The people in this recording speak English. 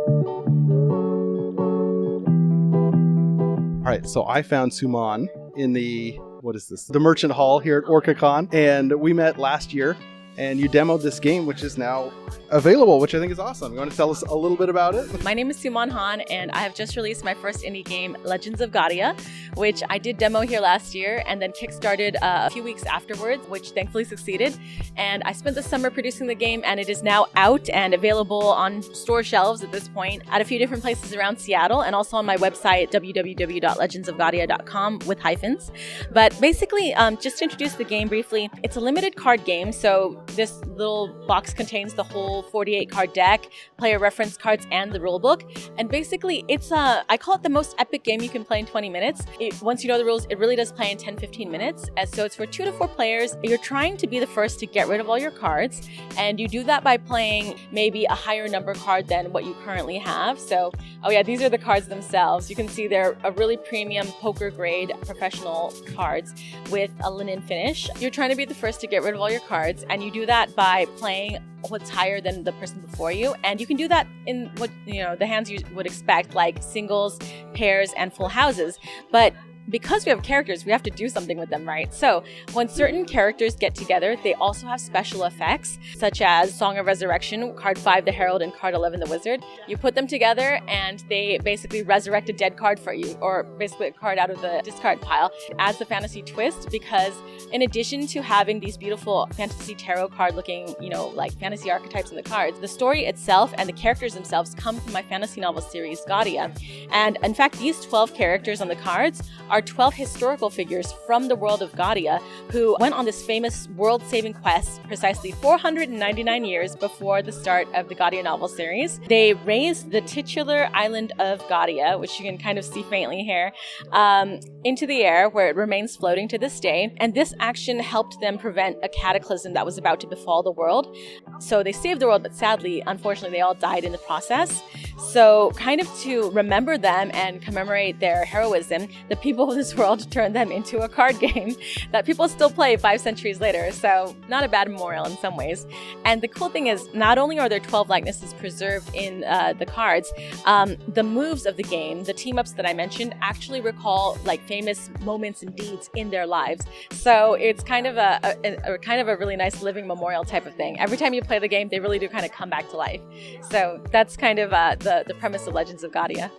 All right, so I found Su Mon in the merchant hall here at OrcaCon, and we met last year, and you demoed this game, which is now available, which I think is awesome. You want to tell us a little bit about it? My name is Su Mon Han, and I have just released my first indie game, Legends of Gadia, which I did demo here last year and then kickstarted a few weeks afterwards, which thankfully succeeded. And I spent the summer producing the game, and it is now out and available on store shelves at this point at a few different places around Seattle, and also on my website, www.legendsofgadia.com with hyphens. But basically, just to introduce the game briefly, it's a limited card game. So this little box contains the whole 48 card deck, player reference cards, and the rule book. And basically, it's I call it the most epic game you can play in 20 minutes. Once you know the rules, it really does play in 10-15 minutes. So it's for 2 to 4 players. You're trying to be the first to get rid of all your cards. And you do that by playing maybe a higher number card than what you currently have. So, oh yeah, these are the cards themselves. You can see they're a really premium poker grade professional cards with a linen finish. You're trying to be the first to get rid of all your cards, and you do that by playing what's higher than the person before you. And you can do that in what, the hands you would expect, like singles, pairs, and full houses. But because we have characters, we have to do something with them, right? So when certain characters get together, they also have special effects, such as Song of Resurrection, card 5, the Herald, and card 11, the Wizard. You put them together and they basically resurrect a dead card for you, or basically a card out of the discard pile. It adds the fantasy twist because in addition to having these beautiful fantasy tarot card looking, like fantasy archetypes in the cards, the story itself and the characters themselves come from my fantasy novel series, Gadia. And in fact, these 12 characters on the cards are 12 historical figures from the world of Gadia who went on this famous world-saving quest precisely 499 years before the start of the Gadia novel series. They raised the titular island of Gadia, which you can kind of see faintly here, into the air where it remains floating to this day. And this action helped them prevent a cataclysm that was about to befall the world. So they saved the world, but sadly, unfortunately, they all died in the process. So kind of to remember them and commemorate their heroism, the people of this world turned them into a card game that people still play 5 centuries later. So not a bad memorial in some ways. And the cool thing is, not only are there 12 likenesses preserved in the cards, the moves of the game, the team-ups that I mentioned, actually recall like famous moments and deeds in their lives. So it's kind of a really nice living memorial type of thing. Every time you play the game, they really do kind of come back to life. So that's kind of the premise of Legends of Gadia.